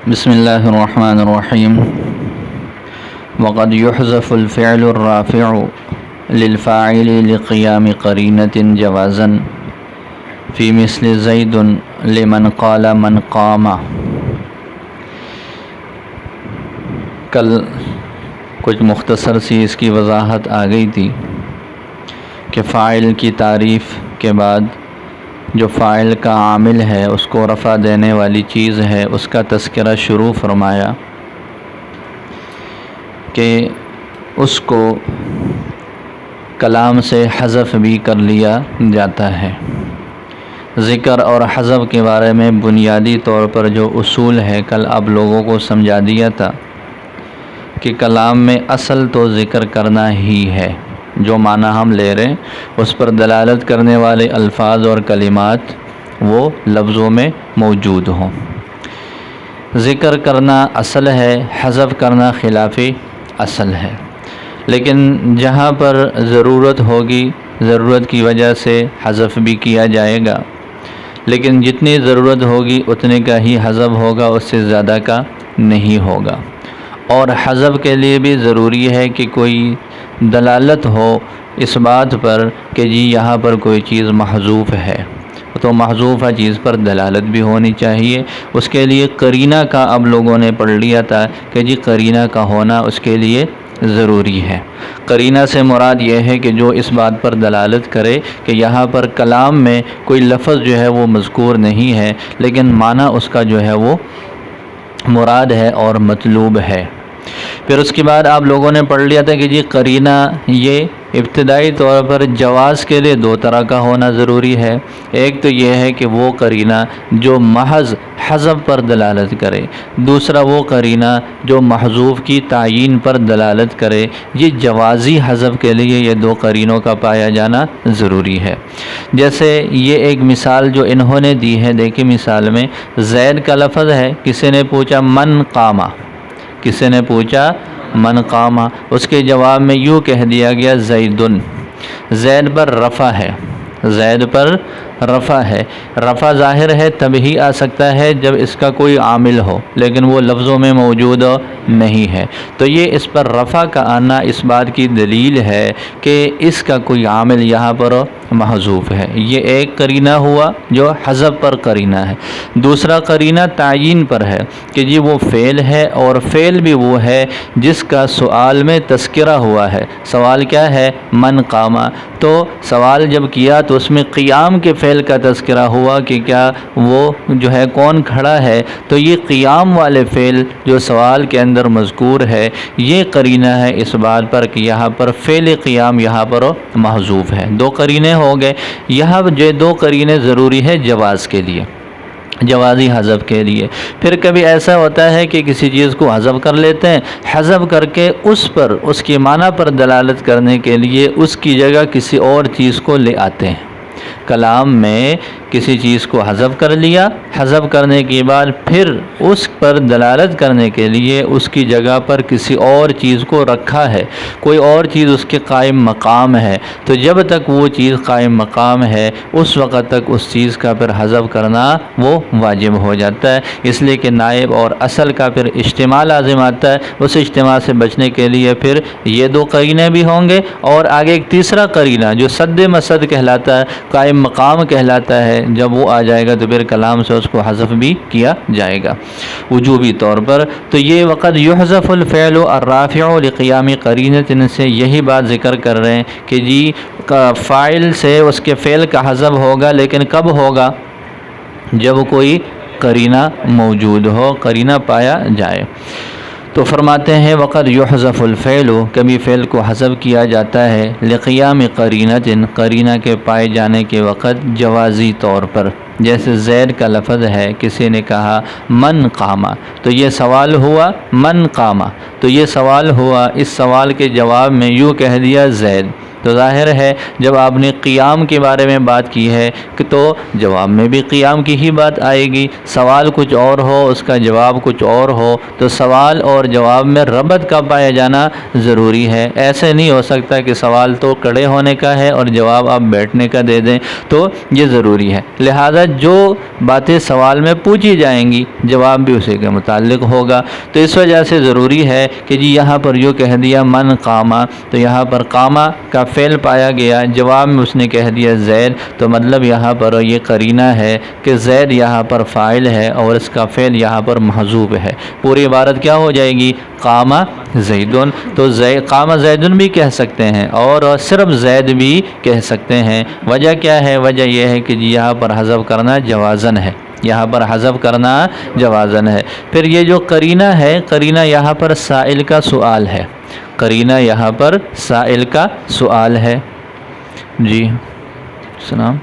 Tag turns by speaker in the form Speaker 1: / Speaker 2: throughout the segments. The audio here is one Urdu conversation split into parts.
Speaker 1: بسم اللہ الرحمن الرحیم وقد يحذف الفعل الرافع للفاعل لقیام قرینۃ جوازا فی مثل زید لمن قال من قام۔ کل کچھ مختصر سی اس کی وضاحت آ گئی تھی کہ فاعل کی تعریف کے بعد جو فاعل کا عامل ہے اس کو رفع دینے والی چیز ہے اس کا تذکرہ شروع فرمایا کہ اس کو کلام سے حذف بھی کر لیا جاتا ہے۔ ذکر اور حذف کے بارے میں بنیادی طور پر جو اصول ہے کل آپ لوگوں کو سمجھا دیا تھا کہ کلام میں اصل تو ذکر کرنا ہی ہے، جو معنی ہم لے رہے ہیں اس پر دلالت کرنے والے الفاظ اور کلمات وہ لفظوں میں موجود ہوں۔ ذکر کرنا اصل ہے، حذف کرنا خلافی اصل ہے، لیکن جہاں پر ضرورت ہوگی ضرورت کی وجہ سے حذف بھی کیا جائے گا، لیکن جتنی ضرورت ہوگی اتنے کا ہی حذف ہوگا، اس سے زیادہ کا نہیں ہوگا۔ اور حذف کے لیے بھی ضروری ہے کہ کوئی دلالت ہو اس بات پر کہ جی یہاں پر کوئی چیز محذوف ہے، تو محذوفہ چیز پر دلالت بھی ہونی چاہیے۔ اس کے لیے قرینہ کا اب لوگوں نے پڑھ لیا تھا کہ جی قرینہ کا ہونا اس کے لیے ضروری ہے۔ قرینہ سے مراد یہ ہے کہ جو اس بات پر دلالت کرے کہ یہاں پر کلام میں کوئی لفظ جو ہے وہ مذکور نہیں ہے، لیکن معنی اس کا جو ہے وہ مراد ہے اور مطلوب ہے۔ پھر اس کے بعد آپ لوگوں نے پڑھ لیا تھا کہ جی قرینہ یہ ابتدائی طور پر جواز کے لیے دو طرح کا ہونا ضروری ہے۔ ایک تو یہ ہے کہ وہ قرینہ جو محض حذف پر دلالت کرے، دوسرا وہ قرینہ جو محذوف کی تعیین پر دلالت کرے۔ یہ جوازی حذف کے لیے یہ دو قرینوں کا پایا جانا ضروری ہے۔ جیسے یہ ایک مثال جو انہوں نے دی ہے، دیکھیں مثال میں زید کا لفظ ہے، کسی نے پوچھا من قامہ، کسی نے پوچھا من قامہ، اس کے جواب میں یوں کہہ دیا گیا زیدن۔ زید پر رفع ہے، زید پر رفع ہے۔ رفع ظاہر ہے تب ہی آ سکتا ہے جب اس کا کوئی عامل ہو، لیکن وہ لفظوں میں موجود نہیں ہے، تو یہ اس پر رفع کا آنا اس بات کی دلیل ہے کہ اس کا کوئی عامل یہاں پر محذوف ہے۔ یہ ایک قرینہ ہوا جو حذف پر قرینہ ہے۔ دوسرا قرینہ تعیین پر ہے کہ جی وہ فعل ہے، اور فعل بھی وہ ہے جس کا سوال میں تذکرہ ہوا ہے۔ سوال کیا ہے؟ من قامہ، تو سوال جب کیا تو اس میں قیام کے فعل کا تذکرہ ہوا کہ کیا وہ جو ہے کون کھڑا ہے، تو یہ قیام والے فعل جو سوال کے اندر مذکور ہے یہ قرینہ ہے اس بات پر کہ یہاں پر فعل قیام یہاں پر محذوف ہے۔ دو قرینے ہو گئے، یہاں جو دو قرینے ضروری ہے جواز کے لیے، جوازی حذف کے لیے۔ پھر کبھی ایسا ہوتا ہے کہ کسی چیز کو حذف کر لیتے ہیں، حذف کر کے اس پر اس کے معنی پر دلالت کرنے کے لیے اس کی جگہ کسی اور چیز کو لے آتے ہیں۔ کلام میں کسی چیز کو حذف کر لیا، حذف کرنے کے بعد پھر اس پر دلالت کرنے کے لیے اس کی جگہ پر کسی اور چیز کو رکھا ہے، کوئی اور چیز اس کے قائم مقام ہے، تو جب تک وہ چیز قائم مقام ہے اس وقت تک اس چیز کا پھر حذف کرنا وہ واجب ہو جاتا ہے۔ اس لیے کہ نائب اور اصل کا پھر اجتماع لازم آتا ہے، اس اجتماع سے بچنے کے لیے پھر یہ دو قرینے بھی ہوں گے، اور آگے ایک تیسرا قرینہ جو سد مسد کہلاتا ہے، قائم مقام کہلاتا ہے، جب وہ آ جائے گا تو پھر کلام سے اس کو حذف بھی کیا جائے گا وجوبی طور پر۔ تو یہ وقت یحذف الفعل الرافع لقیام قرینۃ سے یہی بات ذکر کر رہے ہیں کہ جی فاعل سے اس کے فعل کا حذف ہوگا، لیکن کب ہوگا؟ جب کوئی قرینہ موجود ہو، قرینہ پایا جائے۔ تو فرماتے ہیں وقد یحذف الفعل، کبھی فعل کو حذف کیا جاتا ہے لقیام قرینۃ، قرینہ کے پائے جانے کے وقت جوازی طور پر۔ جیسے زید کا لفظ ہے، کسی نے کہا من قامہ، تو یہ سوال ہوا من قامہ، تو یہ سوال ہوا، اس سوال کے جواب میں یوں کہہ دیا زید، تو ظاہر ہے جب آپ نے قیام کے بارے میں بات کی ہے کہ تو جواب میں بھی قیام کی ہی بات آئے گی. سوال کچھ اور ہو اس کا جواب کچھ اور ہو تو سوال اور جواب میں ربط کا پایا جانا ضروری ہے. ایسے نہیں ہو سکتا کہ سوال تو کھڑے ہونے کا ہے اور جواب آپ بیٹھنے کا دے دیں, تو یہ ضروری ہے. لہذا جو باتیں سوال میں پوچھی جائیں گی جواب بھی اسی کے متعلق ہوگا. تو اس وجہ سے ضروری ہے کہ جی یہاں پر جو کہہ دیا من قاما, تو یہاں پر قاما کا فعل پایا گیا, جواب میں اس نے کہہ دیا زید, تو مطلب یہاں پر یہ قرینہ ہے کہ زید یہاں پر فاعل ہے اور اس کا فعل یہاں پر محذوف ہے. پوری عبارت کیا ہو جائے گی؟ قاما زیدن. تو قاما زیدن بھی کہہ سکتے ہیں اور صرف زید بھی کہہ سکتے ہیں. وجہ کیا ہے؟ وجہ یہ ہے کہ جی یہاں پر حذف کرنا جوازن ہے, یہاں پر حذف کرنا جوازن ہے. پھر یہ جو قرینہ ہے, قرینہ یہاں پر سائل کا سوال ہے, قرینہ یہاں پر سائل کا سوال ہے. جی سلام,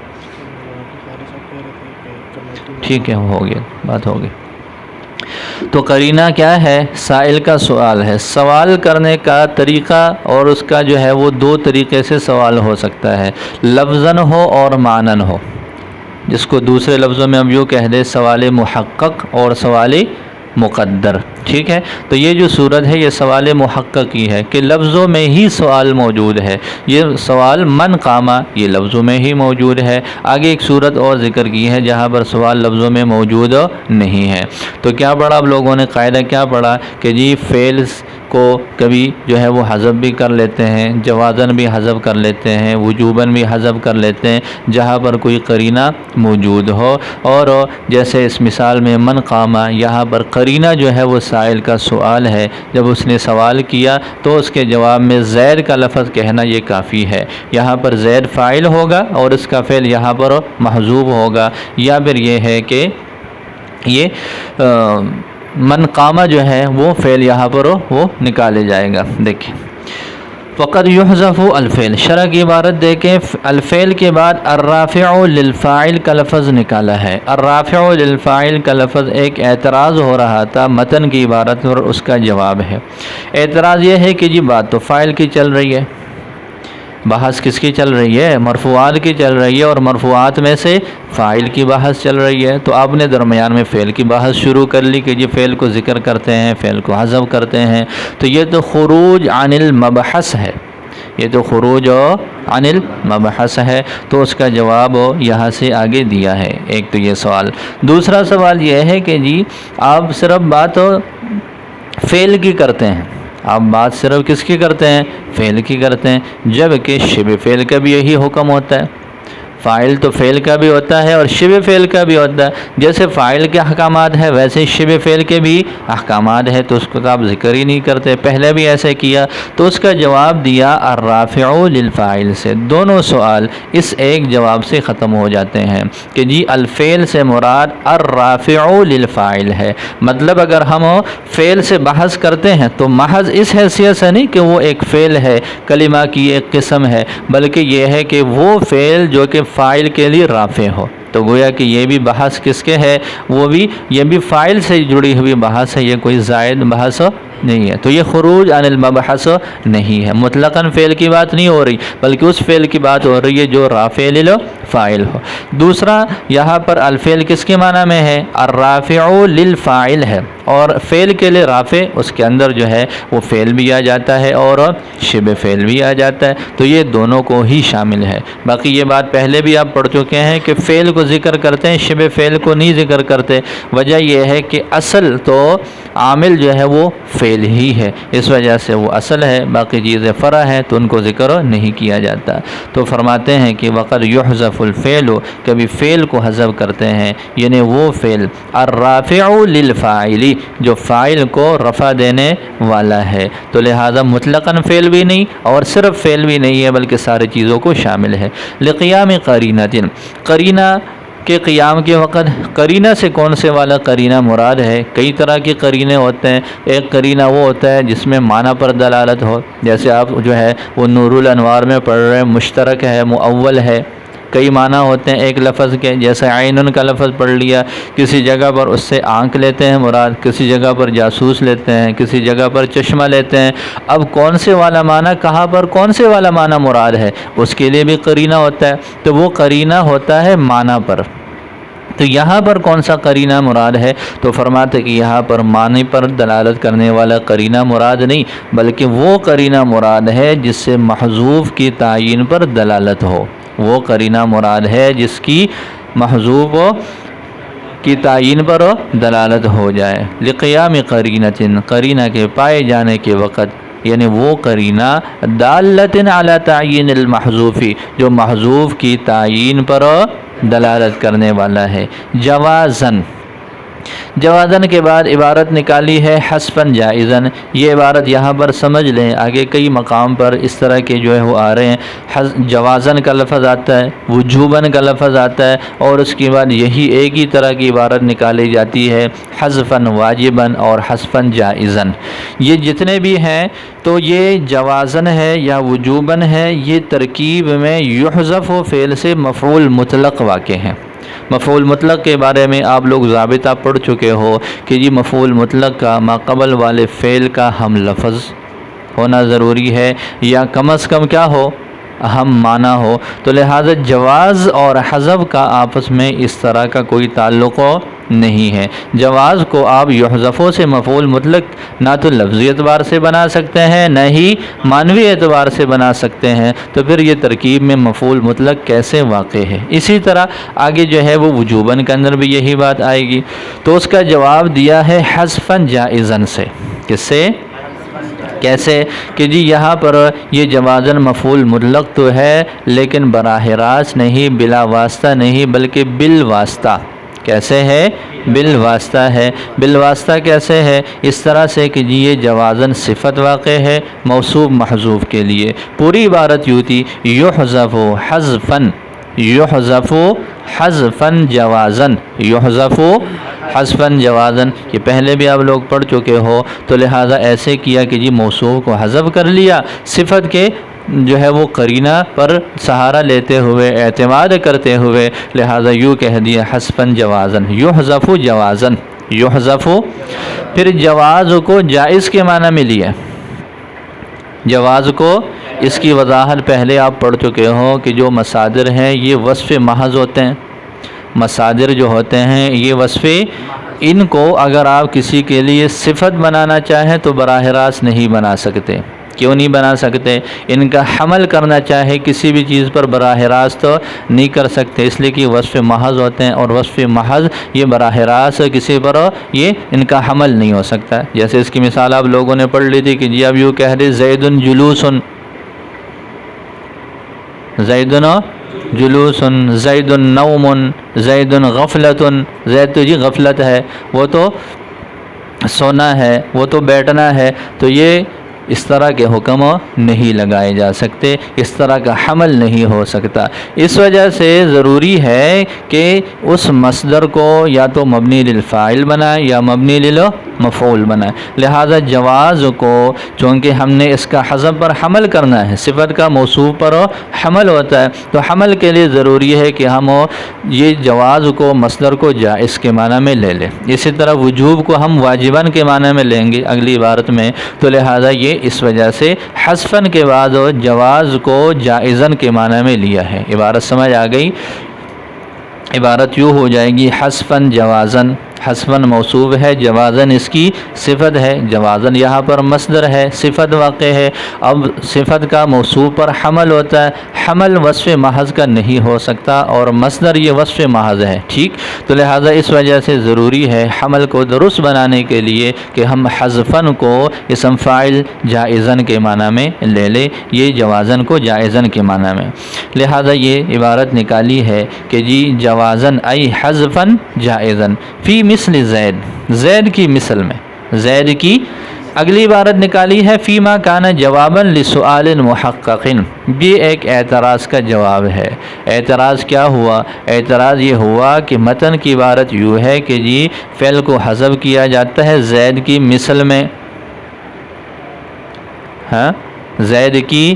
Speaker 1: ٹھیک ہے, ہو گیا, بات ہو گئی. تو قرینہ کیا ہے؟ سائل کا سوال ہے. سوال کرنے کا طریقہ اور اس کا جو ہے وہ دو طریقے سے سوال ہو سکتا ہے, لفظاً ہو اور معنن ہو, جس کو دوسرے لفظوں میں ہم یوں کہہ دیں سوال محقق اور سوال مقدر. ٹھیک ہے, تو یہ جو صورت ہے یہ سوال محقق کی ہے کہ لفظوں میں ہی سوال موجود ہے. یہ سوال من قاما یہ لفظوں میں ہی موجود ہے. آگے ایک صورت اور ذکر کی ہے جہاں پر سوال لفظوں میں موجود نہیں ہے. تو کیا پڑھا اب لوگوں نے؟ قاعدہ کیا پڑھا کہ جی فعل کو کبھی جو ہے وہ حذف بھی کر لیتے ہیں, جوازن بھی حذف کر لیتے ہیں, وجوباً بھی حذف کر لیتے ہیں جہاں پر کوئی قرینہ موجود ہو. اور جیسے اس مثال میں من قاما, یہاں پر قرینہ جو ہے وہ سائل کا سوال ہے. جب اس نے سوال کیا تو اس کے جواب میں زید کا لفظ کہنا یہ کافی ہے. یہاں پر زید فاعل ہوگا اور اس کا فعل یہاں پر محذوف ہوگا, یا پھر یہ ہے کہ یہ من قامہ جو ہے وہ فعل یہاں پر وہ نکالے جائے گا. دیکھیں فقد یحذف الفعل, شرح کی عبارت دیکھیں, الفعل کے بعد الرافع للفاعل کا لفظ نکالا ہے. الرافع للفاعل کا لفظ ایک اعتراض ہو رہا تھا متن کی عبارت اور اس کا جواب ہے. اعتراض یہ ہے کہ جی بات تو فاعل کی چل رہی ہے, بحث کس کی چل رہی ہے؟ مرفوعات کی چل رہی ہے, اور مرفوعات میں سے فاعل کی بحث چل رہی ہے. تو آپ نے درمیان میں فعل کی بحث شروع کر لی کہ یہ فعل کو ذکر کرتے ہیں, فعل کو حذف کرتے ہیں. تو یہ تو خروج عن المبحث ہے, یہ تو خروج عن المبحث ہے. تو اس کا جواب یہاں سے آگے دیا ہے. ایک تو یہ سوال. دوسرا سوال یہ ہے کہ جی آپ صرف بات فعل کی کرتے ہیں, آپ بات صرف کس کی کرتے ہیں؟ فعل کی کرتے ہیں, جبکہ شبہ فعل کا بھی یہی حکم ہوتا ہے. فاعل تو فعل کا بھی ہوتا ہے اور شبہ فعل کا بھی ہوتا ہے. جیسے فاعل کے احکامات ہیں ویسے شبہ فعل کے بھی احکامات ہیں, تو اس کو آپ ذکر ہی نہیں کرتے. پہلے بھی ایسے کیا, تو اس کا جواب دیا الرافع للفاعل سے. دونوں سوال اس ایک جواب سے ختم ہو جاتے ہیں کہ جی الفعل سے مراد الرافع للفاعل ہے. مطلب اگر ہم فعل سے بحث کرتے ہیں تو محض اس حیثیت سے نہیں کہ وہ ایک فعل ہے, کلمہ کی ایک قسم ہے, بلکہ یہ ہے کہ وہ فعل جو کہ فاعل کے لیے رافع ہو. تو گویا کہ یہ بھی بحث کس کے ہے؟ وہ بھی یہ بھی فاعل سے جڑی ہوئی بحث ہے, یہ کوئی زائد بحث نہیں ہے. تو یہ خروج عن المبحث نہیں ہے, مطلقاً فعل کی بات نہیں ہو رہی بلکہ اس فعل کی بات ہو رہی ہے جو رافع للفاعل ہو. دوسرا یہاں پر الفعل کس کے معنی میں ہے؟ الرافع للفاعل ہے, اور فعل کے لیے رافع اس کے اندر جو ہے وہ فعل بھی آ جاتا ہے اور شبہ فعل بھی آ جاتا ہے. تو یہ دونوں کو ہی شامل ہے. باقی یہ بات پہلے بھی آپ پڑھ چکے ہیں کہ فعل کو ذکر کرتے ہیں, شبہ فعل کو نہیں ذکر کرتے. وجہ یہ ہے کہ اصل تو عامل جو ہے وہ فعل ہی ہے, اس وجہ سے وہ اصل ہے, باقی چیزیں فرع ہیں تو ان کو ذکر نہیں کیا جاتا. تو فرماتے ہیں کہ وقد یحذف الفعل, کبھی فعل کو حذف کرتے ہیں, یعنی وہ فعل الرافع للفاعل جو فاعل کو رفع دینے والا ہے. تو لہذا مطلقاً فعل بھی نہیں اور صرف فعل بھی نہیں ہے بلکہ ساری چیزوں کو شامل ہے. لقیام قرینہ, قرینہ کے قیام کے وقت. قرینہ سے کون سے والا قرینہ مراد ہے؟ کئی طرح کے قرینے ہوتے ہیں. ایک قرینہ وہ ہوتا ہے جس میں معنی پر دلالت ہو, جیسے آپ جو ہے وہ نور الانوار میں پڑھ رہے ہیں, مشترک ہے, مؤول ہے. کئی معنی ہوتے ہیں ایک لفظ کے، جیسے عینن کا لفظ پڑھ لیا، کسی جگہ پر اس سے آنکھ لیتے ہیں مراد، کسی جگہ پر جاسوس لیتے ہیں، کسی جگہ پر چشمہ لیتے ہیں۔ اب کون سے والا معنی کہاں پر کون سے والا معنی مراد ہے، اس کے لیے بھی قرینہ ہوتا ہے، تو وہ قرینہ ہوتا ہے معنی پر۔ تو یہاں پر کون سا قرینہ مراد ہے، تو فرماتے کہ یہاں پر معنی پر دلالت کرنے والا قرینہ مراد نہیں، بلکہ وہ قرینہ مراد ہے جس سے محذوف کی تعیین پر دلالت ہو، وہ قرینہ مراد ہے جس کی محذوف کی تعیین پر دلالت ہو جائے۔ لقیام قرینۃ، قرینہ کے پائے جانے کے وقت، یعنی وہ قرینہ دالۃ علی تعیین المحذوف، جو محذوف کی تعیین پر دلالت کرنے والا ہے۔ جوازن، جوازن کے بعد عبارت نکالی ہے حذفاً جائزاً۔ یہ عبارت یہاں پر سمجھ لیں، آگے کئی مقام پر اس طرح کے جو ہے وہ آ رہے ہیں، جوازن کا لفظ آتا ہے، وجوباً کا لفظ آتا ہے، اور اس کے بعد یہی ایک ہی طرح کی عبارت نکالی جاتی ہے حذفاً واجباً اور حذفاً جائزاً۔ یہ جتنے بھی ہیں تو یہ جوازن ہے یا وجوباً ہے، یہ ترکیب میں یحذف فعل سے مفعول مطلق واقع ہیں۔ مفعول مطلق کے بارے میں آپ لوگ ضابطہ پڑھ چکے ہو کہ جی مفعول مطلق کا ما قبل والے فعل کا ہم لفظ ہونا ضروری ہے، یا کم از کم کیا ہو، ہم معنی ہو۔ تو لہذا جواز اور حذف کا آپس میں اس طرح کا کوئی تعلق نہیں ہے۔ جواز کو آپ یحذفوں سے مفعول مطلق نہ تو لفظی اعتبار سے بنا سکتے ہیں، نہ ہی معنوی اعتبار سے بنا سکتے ہیں، تو پھر یہ ترکیب میں مفعول مطلق کیسے واقع ہے؟ اسی طرح آگے جو ہے وہ وجوباً کے اندر بھی یہی بات آئے گی، تو اس کا جواب دیا ہے حذفاً جائزاً سے۔ کس سے؟ کیسے کہ جی یہاں پر یہ جوازن مفعول مطلق تو ہے، لیکن براہ راست نہیں، بلا واسطہ نہیں، بلکہ بالواسطہ۔ کیسے ہے؟ بالواسطہ ہے۔ بالواسطہ کیسے ہے؟ اس طرح سے کہ جی یہ جوازن صفت واقع ہے موصوف محذوف کے لیے۔ پوری عبارت یوں تھی، یحذف حذفاً، یحذف حذفاً جوازن، یحذف حذفاً جوازن۔ یہ پہلے بھی آپ لوگ پڑھ چکے ہو، تو لہٰذا ایسے کیا کہ جی موصوف کو حذف کر لیا، صفت کے جو ہے وہ قرینہ پر سہارا لیتے ہوئے، اعتماد کرتے ہوئے، لہذا یوں کہہ دیا حذفاً جوازن، یحذف جوازن، یحذف۔ پھر جواز کو جائز کے معنی میں لیا، جواز کو، اس کی وضاحت پہلے آپ پڑھ چکے ہو کہ جو مصادر ہیں یہ وصف محض ہوتے ہیں۔ مصادر جو ہوتے ہیں یہ وصف، ان کو اگر آپ کسی کے لیے صفت بنانا چاہیں تو براہ راست نہیں بنا سکتے۔ کیوں نہیں بنا سکتے؟ ان کا حمل کرنا چاہے کسی بھی چیز پر براہ راست نہیں کر سکتے، اس لیے کہ وصف محض ہوتے ہیں، اور وصف محض یہ براہ راست کسی پر یہ ان کا حمل نہیں ہو سکتا۔ جیسے اس کی مثال آپ لوگوں نے پڑھ لی تھی کہ جی اب یوں کہہ دے زید جلوس، زید جلوس، زید نوم، زید غفلت، زید تو جی غفلت ہے، وہ تو سونا ہے، وہ تو بیٹھنا ہے، تو یہ اس طرح کے حکم نہیں لگائے جا سکتے، اس طرح کا حمل نہیں ہو سکتا۔ اس وجہ سے ضروری ہے کہ اس مصدر کو یا تو مبنی للفاعل بنائے یا مبنی للمفعول بنائے۔ لہذا جواز کو چونکہ ہم نے اس کا حذف پر حمل کرنا ہے، صفت کا موصوف پر حمل ہوتا ہے، تو حمل کے لیے ضروری ہے کہ ہم یہ جواز کو مصدر کو جائز کے معنی میں لے لیں۔ اسی طرح وجوب کو ہم واجباً کے معنی میں لیں گے اگلی عبارت میں، تو لہذا یہ اس وجہ سے حذفاً کے بعد جواز کو جائزاً کے معنی میں لیا ہے۔ عبارت سمجھ آ گئی؟ عبارت یوں ہو جائے گی حذفاً جوازاً، حذفاً موصوف ہے، جوازاً اس کی صفت ہے، جوازاً یہاں پر مصدر ہے، صفت واقع ہے۔ اب صفت کا موصوف پر حمل ہوتا ہے، حمل وصف محض کا نہیں ہو سکتا، اور مصدر یہ وصف محض ہے، ٹھیک؟ تو لہٰذا اس وجہ سے ضروری ہے حمل کو درست بنانے کے لیے کہ ہم حذفاً کو اسم فاعل جائزاً کے معنی میں لے لیں، یہ جوازاً کو جائزاً کے معنی میں۔ لہٰذا یہ عبارت نکالی ہے کہ جی جوازاً ای حذفاً جائزاً فی مثل زید، زید کی مثل میں، زید کی اگلی عبارت نکالی ہے فیما کان جواباً لسؤال محقق، یہ ایک اعتراض کا جواب ہے۔ اعتراض کیا ہوا؟ اعتراض یہ ہوا کہ متن کی عبارت یوں ہے کہ جی فعل کو حذف کیا جاتا ہے زید کی مثل میں، ہاں زید کی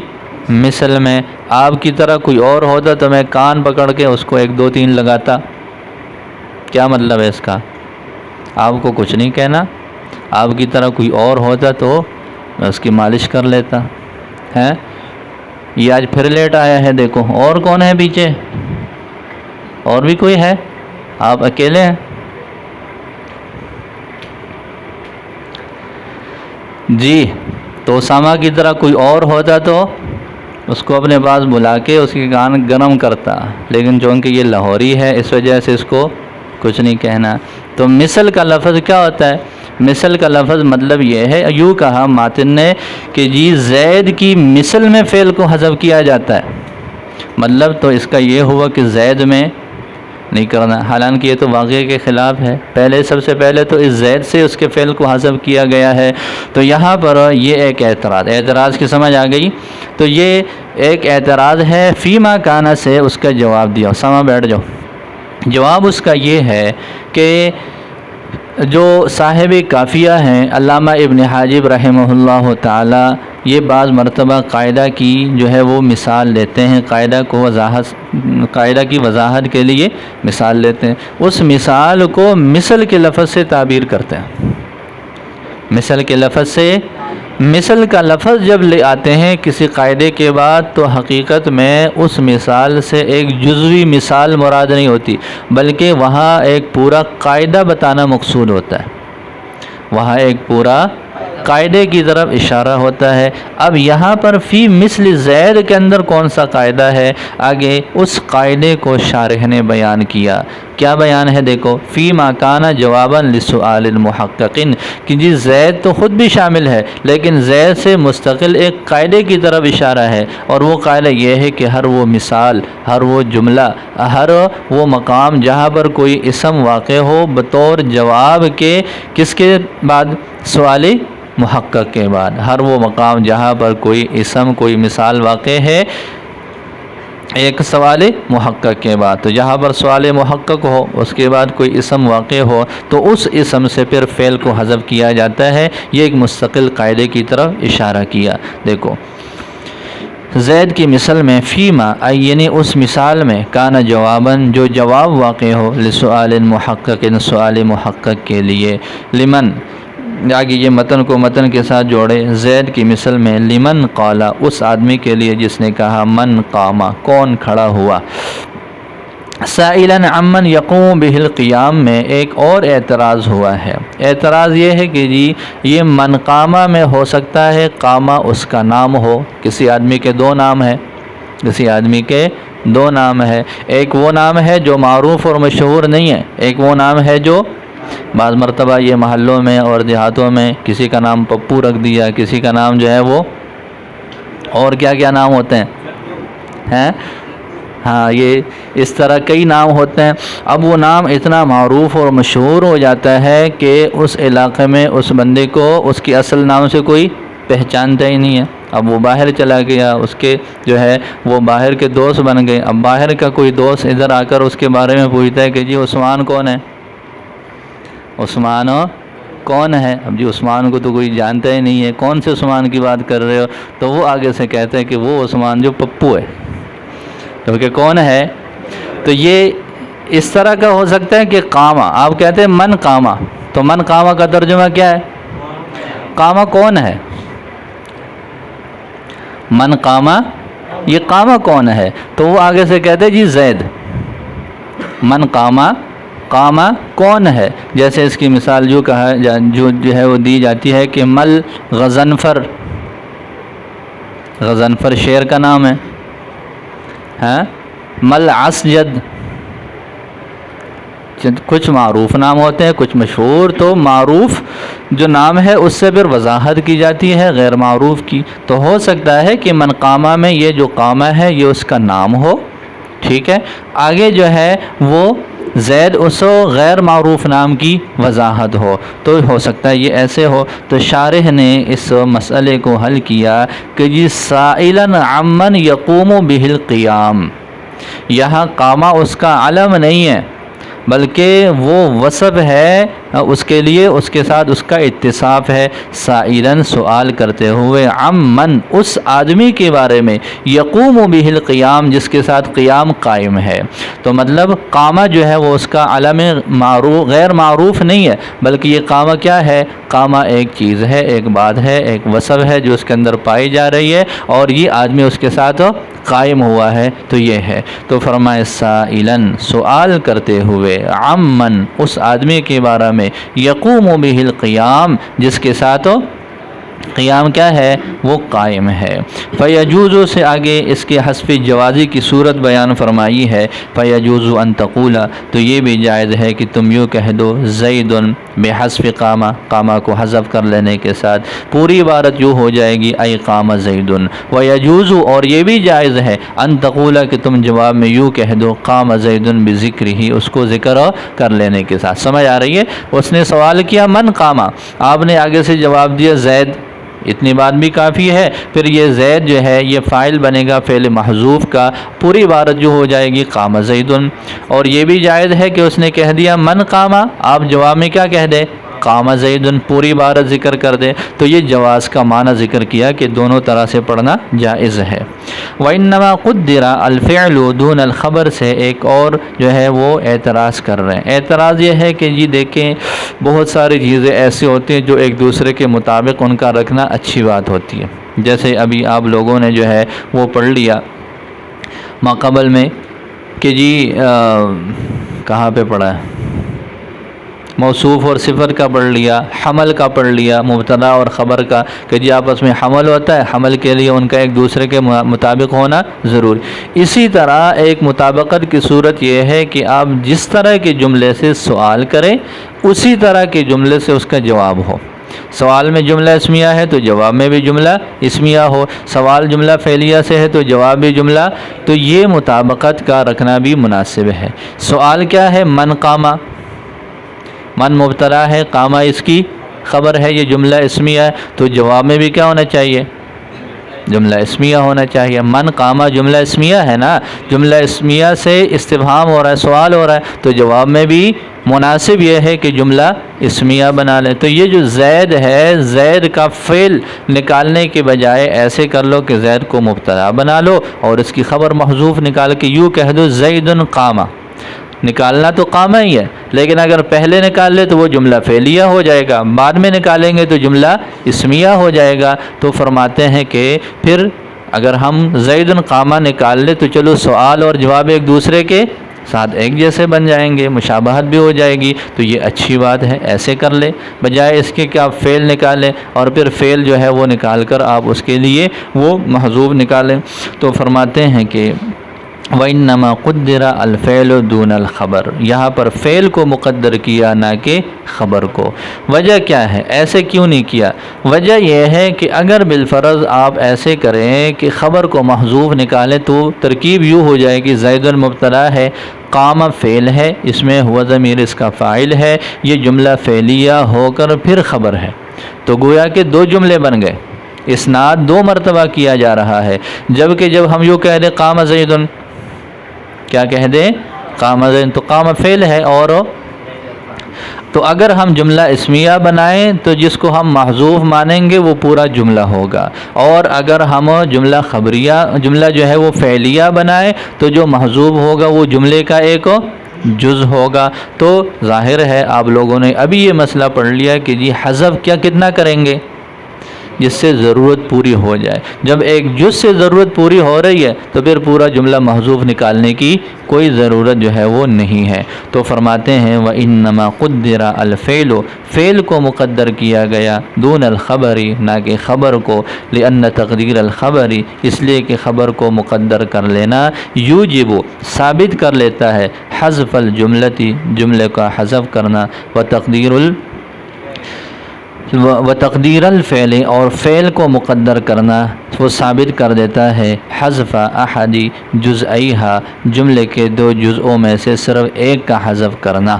Speaker 1: مثل میں آپ کی طرح کوئی اور ہوتا تو میں کان پکڑ کے اس کو 1 2 3 لگاتا. کیا مطلب ہے اس کا؟ آپ کو کچھ نہیں کہنا. آپ کی طرح کوئی اور ہوتا تو میں اس کی مالش کر لیتا ہے. یہ آج پھر لیٹ آیا ہے، دیکھو. اور کون ہے پیچھے؟ اور بھی کوئی ہے؟ آپ اکیلے ہیں؟ جی. تو اسامہ کی طرح کوئی اور ہوتا تو اس کو اپنے پاس بلا کے اس کے کان گرم کرتا، لیکن چونکہ یہ لاہوری ہے اس وجہ سے اس کو کچھ نہیں کہنا. تو مثل کا لفظ کیا ہوتا ہے؟ مثل کا لفظ مطلب یہ ہے، یوں کہا ماتن نے کہ جی زید کی مثل میں فعل کو حذف کیا جاتا ہے. مطلب تو اس کا یہ ہوا کہ زید میں نہیں کرنا، حالانکہ یہ تو واقعے کے خلاف ہے. پہلے سب سے پہلے تو اس زید سے اس کے فعل کو حذف کیا گیا ہے. تو یہاں پر یہ ایک اعتراض کی سمجھ آ گئی. تو یہ ایک اعتراض ہے. فیما کانا سے اس کا جواب دیا. سما بیٹھ جاؤ. جواب اس کا یہ ہے کہ جو صاحب کافیہ ہیں علامہ ابن حاجب رحمہ اللہ تعالی، یہ بعض مرتبہ قاعدہ کی جو ہے وہ مثال لیتے ہیں. قاعدہ کی وضاحت کے لیے مثال لیتے ہیں. اس مثال کو مثل کے لفظ سے تعبیر کرتے ہیں. مثل کے لفظ سے، مثل کا لفظ جب لے آتے ہیں کسی قاعدے کے بعد تو حقیقت میں اس مثال سے ایک جزوی مثال مراد نہیں ہوتی، بلکہ وہاں ایک پورا قاعدہ بتانا مقصود ہوتا ہے. وہاں ایک پورا قاعدے کی طرف اشارہ ہوتا ہے. اب یہاں پر فی مثل زید کے اندر کون سا قاعدہ ہے؟ آگے اس قاعدے کو شارح نے بیان کیا. کیا بیان ہے؟ دیکھو. فی ما کانا جوابا لسؤال المحققین، کہ جی زید تو خود بھی شامل ہے لیکن زید سے مستقل ایک قاعدے کی طرف اشارہ ہے، اور وہ قاعدہ یہ ہے کہ ہر وہ مثال، ہر وہ جملہ، ہر وہ مقام جہاں پر کوئی اسم واقع ہو بطور جواب کے، کس کے بعد؟ سؤال محقق کے بعد. ہر وہ مقام جہاں پر کوئی اسم، کوئی مثال واقع ہے ایک سوال محقق کے بعد، تو جہاں پر سوال محقق ہو اس کے بعد کوئی اسم واقع ہو تو اس اسم سے پھر فعل کو حذف کیا جاتا ہے. یہ ایک مستقل قاعدے کی طرف اشارہ کیا. دیکھو زید کی مثل میں فیما یعنی اس مثال میں کانا جواباً جو جواب واقع ہو لسؤال محقق، سؤال محقق کے لیے. لمن آگے یہ متن کو متن کے ساتھ جوڑے. زید کی مثل میں لمن قالا اس آدمی کے لیے جس نے کہا من قاما کون کھڑا ہوا. سائلاً عمن یقوم بہ القیام میں ایک اور اعتراض ہوا ہے. اعتراض یہ ہے کہ جی یہ من قاما میں ہو سکتا ہے قاما اس کا نام ہو. کسی آدمی کے 2 نام ہیں، کسی آدمی کے 2 نام ہے. ایک وہ نام ہے جو معروف اور مشہور نہیں ہے، ایک وہ نام ہے جو بعض مرتبہ یہ محلوں میں اور دیہاتوں میں کسی کا نام پپو رکھ دیا، کسی کا نام جو ہے وہ اور کیا کیا نام ہوتے ہیں ہاں یہ اس طرح کئی نام ہوتے ہیں. اب وہ نام اتنا معروف اور مشہور ہو جاتا ہے کہ اس علاقے میں اس بندے کو اس کے اصل نام سے کوئی پہچانتا ہی نہیں ہے. اب وہ باہر چلا گیا، اس کے جو ہے وہ باہر کے دوست بن گئے. اب باہر کا کوئی دوست ادھر آ کر اس کے بارے میں پوچھتا ہے کہ جی عثمان کون ہے؟ عثمان کون ہے؟ اب جی عثمان کو تو کوئی جانتا ہی نہیں ہے، کون سے عثمان کی بات کر رہے ہو؟ تو وہ آگے سے کہتے ہیں کہ وہ عثمان جو پپو ہے. تو کہ کون ہے؟ تو یہ اس طرح کا ہو سکتا ہے کہ قاما، آپ کہتے ہیں من قاما، تو من قاما کا ترجمہ کیا ہے؟ قاما کون ہے؟ من قاما، یہ قاما کون ہے؟ تو وہ آگے سے کہتے ہیں جی زید. من قاما، قاما کون ہے؟ جیسے اس کی مثال جو کہا جو ہے وہ دی جاتی ہے کہ مل غضنفر، غضنفر شیر کا نام ہے. ہاں مل عسجد، کچھ معروف نام ہوتے ہیں کچھ مشہور. تو معروف جو نام ہے اس سے پھر وضاحت کی جاتی ہے غیر معروف کی. تو ہو سکتا ہے کہ من قامہ میں یہ جو قامہ ہے یہ اس کا نام ہو، ٹھیک ہے. آگے جو ہے وہ زید اس غیر معروف نام کی وضاحت ہو، تو ہو سکتا ہے یہ ایسے ہو. تو شارح نے اس مسئلے کو حل کیا کہ جی سائلاً عمن یقوم بہ القیام، یہاں قامہ اس کا علم نہیں ہے بلکہ وہ وصف ہے اس کے لیے اس کے ساتھ اس کا اتصاف ہے، سائلن سوال کرتے ہوئے، عمن اس آدمی کے بارے میں، یقوم بہ القیام جس کے ساتھ قیام قائم ہے۔ تو مطلب قامہ جو ہے وہ اس کا علم غیر معروف نہیں ہے، بلکہ یہ قامہ کیا ہے؟ قامہ ایک چیز ہے، ایک بات ہے، ایک وصف ہے جو اس کے اندر پائی جا رہی ہے، اور یہ آدمی اس کے ساتھ قائم ہوا ہے، تو یہ ہے۔ تو فرمائے سائلن سوال کرتے ہوئے، عمن اس آدمی کے بارے میں، یقوم بہ القیام جس کے ساتھ قیام کیا ہے؟ وہ قائم ہے۔ فیجوز سے آگے اس کے حذف جوازی کی صورت بیان فرمائی ہے، فیجوز ان تقول تو یہ بھی جائز ہے کہ تم یوں کہہ دو، زید بحذف قامہ، قامہ کو حذف کر لینے کے ساتھ پوری عبارت یوں ہو جائے گی، ای قام زید۔ ویجوز اور یہ بھی جائز ہے ان تقول کہ تم جواب میں یوں کہہ دو، قام زید بذکر ہی، اس کو ذکر کر لینے کے ساتھ۔ سمجھ آ رہی ہے؟ اس نے سوال کیا من قامہ، آپ نے آگے سے جواب دیا زید، اتنی بات بھی کافی ہے۔ پھر یہ زید جو ہے یہ فاعل بنے گا فعل محذوف کا، پوری عبارت جو ہو جائے گی قام زید۔ اور یہ بھی جائز ہے کہ اس نے کہہ دیا من قامہ، آپ جواب میں کیا کہہ دے؟ قام زید، پوری عبارت ذکر کر دے۔ تو یہ جواز کا معنی ذکر کیا کہ دونوں طرح سے پڑھنا جائز ہے۔ وَإِنَّمَا قُدِّرَ الْفِعْلُ دُونَ الْخَبَرِ سے ایک اور جو ہے وہ اعتراض کر رہے ہیں۔ اعتراض یہ ہے کہ جی دیکھیں بہت ساری چیزیں ایسی ہوتی ہیں جو ایک دوسرے کے مطابق ان کا رکھنا اچھی بات ہوتی ہے۔ جیسے ابھی آپ لوگوں نے جو ہے وہ پڑھ لیا ماقبل میں کہ جی کہاں پہ پڑھا ہے؟ موصوف اور صفت کا پڑھ لیا، حمل کا پڑھ لیا، مبتدا اور خبر کا، کہ جی آپس میں حمل ہوتا ہے، حمل کے لیے ان کا ایک دوسرے کے مطابق ہونا ضروری۔ اسی طرح ایک مطابقت کی صورت یہ ہے کہ آپ جس طرح کے جملے سے سوال کریں اسی طرح کے جملے سے اس کا جواب ہو۔ سوال میں جملہ اسمیہ ہے تو جواب میں بھی جملہ اسمیہ ہو، سوال جملہ فعلیہ سے ہے تو جواب بھی جملہ، تو یہ مطابقت کا رکھنا بھی مناسب ہے۔ سوال کیا ہے؟ من قامہ، من مبتدا ہے، قامہ اس کی خبر ہے، یہ جملہ اسمیہ ہے، تو جواب میں بھی کیا ہونا چاہیے؟ جملہ اسمیہ ہونا چاہیے۔ من قامہ جملہ اسمیہ ہے نا، جملہ اسمیہ سے استفہام ہو رہا ہے، سوال ہو رہا ہے، تو جواب میں بھی مناسب یہ ہے کہ جملہ اسمیہ بنا لیں۔ تو یہ جو زید ہے، زید کا فعل نکالنے کے بجائے ایسے کر لو کہ زید کو مبتدا بنا لو اور اس کی خبر محذوف نکال کے یوں کہہ دو زید قامہ۔ نکالنا تو قامہ ہی ہے، لیکن اگر پہلے نکال لے تو وہ جملہ فعلیہ ہو جائے گا، بعد میں نکالیں گے تو جملہ اسمیہ ہو جائے گا۔ تو فرماتے ہیں کہ پھر اگر ہم زید قامہ نکال لے تو چلو سوال اور جواب ایک دوسرے کے ساتھ ایک جیسے بن جائیں گے، مشابہت بھی ہو جائے گی، تو یہ اچھی بات ہے، ایسے کر لے، بجائے اس کے کہ آپ فعل نکالیں اور پھر فعل جو ہے وہ نکال کر آپ اس کے لیے وہ محذوف نکالیں۔ تو فرماتے ہیں کہ وَإِنَّمَا قُدِّرَ الْفِعْلُ دُونَ الْخَبَرِ، یہاں پر فعل کو مقدر کیا نہ کہ خبر کو۔ وجہ کیا ہے؟ ایسے کیوں نہیں کیا؟ وجہ یہ ہے کہ اگر بالفرض آپ ایسے کریں کہ خبر کو محذوف نکالیں تو ترکیب یوں ہو جائے گی، زید مبتدا ہے، قام فعل ہے، اس میں ہوا ضمیر اس کا فاعل ہے، یہ جملہ فعلیہ ہو کر پھر خبر ہے، تو گویا کہ دو جملے بن گئے، اسناد دو مرتبہ کیا جا رہا ہے۔ جبکہ جب ہم یوں کہہ دیں قام زید، کیا کہہ دیں؟ قام زید، تو قام فعل ہے، اور تو اگر ہم جملہ اسمیہ بنائیں تو جس کو ہم محذوف مانیں گے وہ پورا جملہ ہوگا، اور اگر ہم جملہ جو ہے وہ فعلیہ بنائیں تو جو محذوف ہوگا وہ جملے کا ایک جز ہوگا۔ تو ظاہر ہے آپ لوگوں نے ابھی یہ مسئلہ پڑھ لیا کہ جی حذف کتنا کریں گے؟ جس سے ضرورت پوری ہو جائے۔ جب ایک جز سے ضرورت پوری ہو رہی ہے تو پھر پورا جملہ محذوف نکالنے کی کوئی ضرورت جو ہے وہ نہیں ہے۔ تو فرماتے ہیں وَإِنَّمَا قُدِّرَ الْفِعْلُ، فعل کو مقدر کیا گیا، دون الخبر نہ کہ خبر کو، لأن تقدیر الخبر اس لیے کہ خبر کو مقدر کر لینا یوجب ثابت کر لیتا ہے حذف الجملتی، جملے کا حذف کرنا، و تقدیر الفعل اور فعل کو مقدر کرنا، وہ ثابت کر دیتا ہے حذف احدی جزئیہا، جملے کے دو جزءوں میں سے صرف ایک کا حذف کرنا،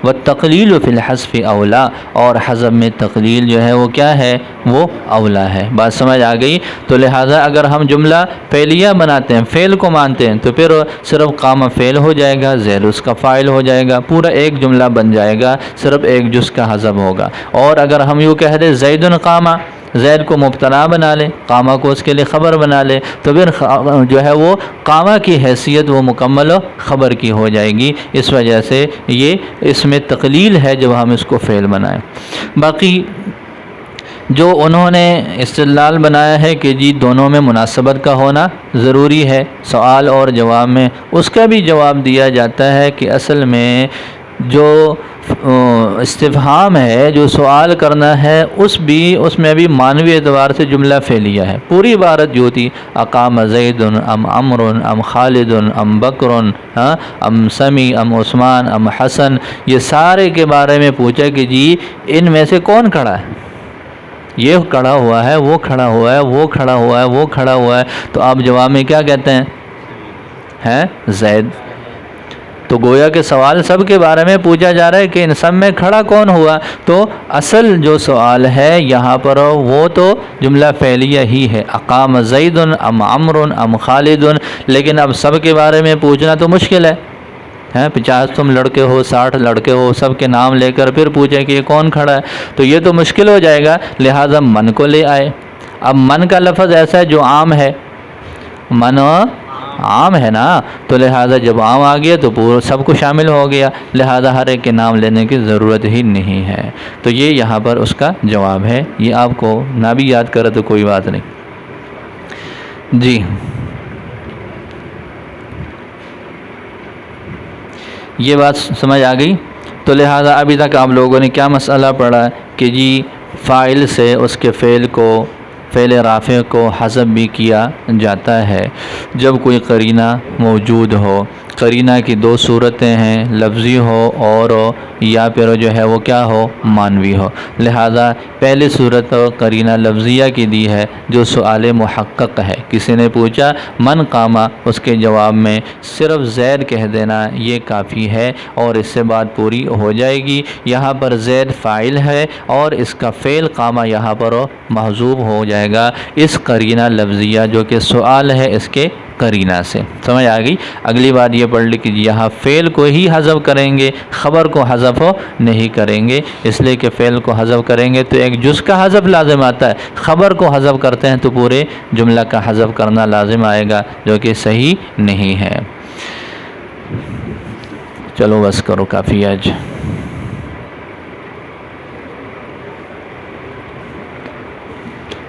Speaker 1: والتقلیل فی الحذف اولا، اور حذف میں تقلیل جو ہے وہ کیا ہے، وہ اولا ہے۔ بات سمجھ آ گئی؟ تو لہٰذا اگر ہم جملہ فعلیہ بناتے ہیں، فعل کو مانتے ہیں، تو پھر صرف قام فعل ہو جائے گا، زید اس کا فاعل ہو جائے گا، پورا ایک جملہ بن جائے گا، صرف ایک جز کا حذف ہوگا۔ اور اگر ہم یوں کہہ دیں زید قامہ، زید کو مبتدا بنا لے، قامہ کو اس کے لیے خبر بنا لے، تو پھر جو ہے وہ قامہ کی حیثیت وہ مکمل خبر کی ہو جائے گی۔ اس وجہ سے یہ اس میں تقلیل ہے جب ہم اس کو فعل بنائیں۔ باقی جو انہوں نے استدلال بنایا ہے کہ جی دونوں میں مناسبت کا ہونا ضروری ہے سوال اور جواب میں، اس کا بھی جواب دیا جاتا ہے کہ اصل میں جو استفہام ہے، جو سوال کرنا ہے، اس میں بھی معنوی اعتبار سے جملہ فعلیہ ہے۔ پوری عبارت جو تھی اقام زید ام عمر ام خالد ام بکر ام سمی ام عثمان ام حسن، یہ سارے کے بارے میں پوچھا کہ جی ان میں سے کون کھڑا ہے، یہ کھڑا ہوا ہے، وہ کھڑا ہوا ہے، وہ کھڑا ہوا ہے، وہ کھڑا ہوا ہے، تو آپ جواب میں کیا کہتے ہیں؟ زید۔ تو گویا کہ سوال سب کے بارے میں پوچھا جا رہا ہے کہ ان سب میں کھڑا کون ہوا، تو اصل جو سوال ہے یہاں پر وہ تو جملہ فعلیہ ہی ہے، اقام زید ام عمر ام خالد، لیکن اب سب کے بارے میں پوچھنا تو مشکل ہے۔ 50 تم لڑکے ہو، 60 لڑکے ہو، سب کے نام لے کر پھر پوچھیں کہ یہ کون کھڑا ہے، تو یہ تو مشکل ہو جائے گا، لہٰذا من کو لے آئے۔ اب من کا لفظ ایسا ہے جو عام ہے، من عام ہے نا، تو لہٰذا جب عام آ گیا تو پورا سب کو شامل ہو گیا، لہٰذا ہر ایک کے نام لینے کی ضرورت ہی نہیں ہے۔ تو یہ یہاں پر اس کا جواب ہے، یہ آپ کو نہ بھی یاد کرے تو کوئی بات نہیں۔ جی یہ بات سمجھ آ گئی؟ تو لہٰذا ابھی تک آپ لوگوں نے کیا مسئلہ پڑھا کہ جی فاعل سے اس کے فعل کو، فعل رافع کو حذف بھی کیا جاتا ہے جب کوئی قرینہ موجود ہو۔ قرینہ کی دو صورتیں ہیں، لفظی ہو اور یا پھر جو ہے وہ کیا ہو، معنوی ہو۔ لہذا پہلی صورت قرینہ لفظیہ کی دی ہے جو سؤال محقق ہے، کسی نے پوچھا من قامہ، اس کے جواب میں صرف زید کہہ دینا یہ کافی ہے اور اس سے بات پوری ہو جائے گی۔ یہاں پر زید فاعل ہے اور اس کا فعل قامہ یہاں پر محذوف ہو جائے گا اس قرینہ لفظیہ جو کہ سؤال ہے اس کے قرینہ سے۔ سمجھ آ گئی؟ اگلی بات یہ پڑھ لی کہ یہاں فعل کو ہی حذف کریں گے، خبر کو حذف نہیں کریں گے، اس لیے کہ فعل کو حذف کریں گے تو ایک جز کا حذف لازم آتا ہے، خبر کو حذف کرتے ہیں تو پورے جملہ کا حذف کرنا لازم آئے گا، جو کہ صحیح نہیں ہے۔ چلو بس کرو، کافی ہے آج۔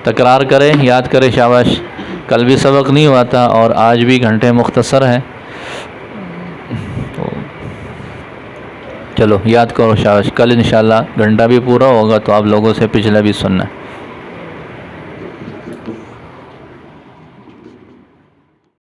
Speaker 1: تکرار کریں، یاد کریں، شاباش۔ کل بھی سبق نہیں ہوا تھا اور آج بھی گھنٹے مختصر ہیں، تو چلو یاد کرو، شاباش۔ کل انشاءاللہ گھنٹہ بھی پورا ہوگا تو آپ لوگوں سے پچھلا بھی سننا ہے۔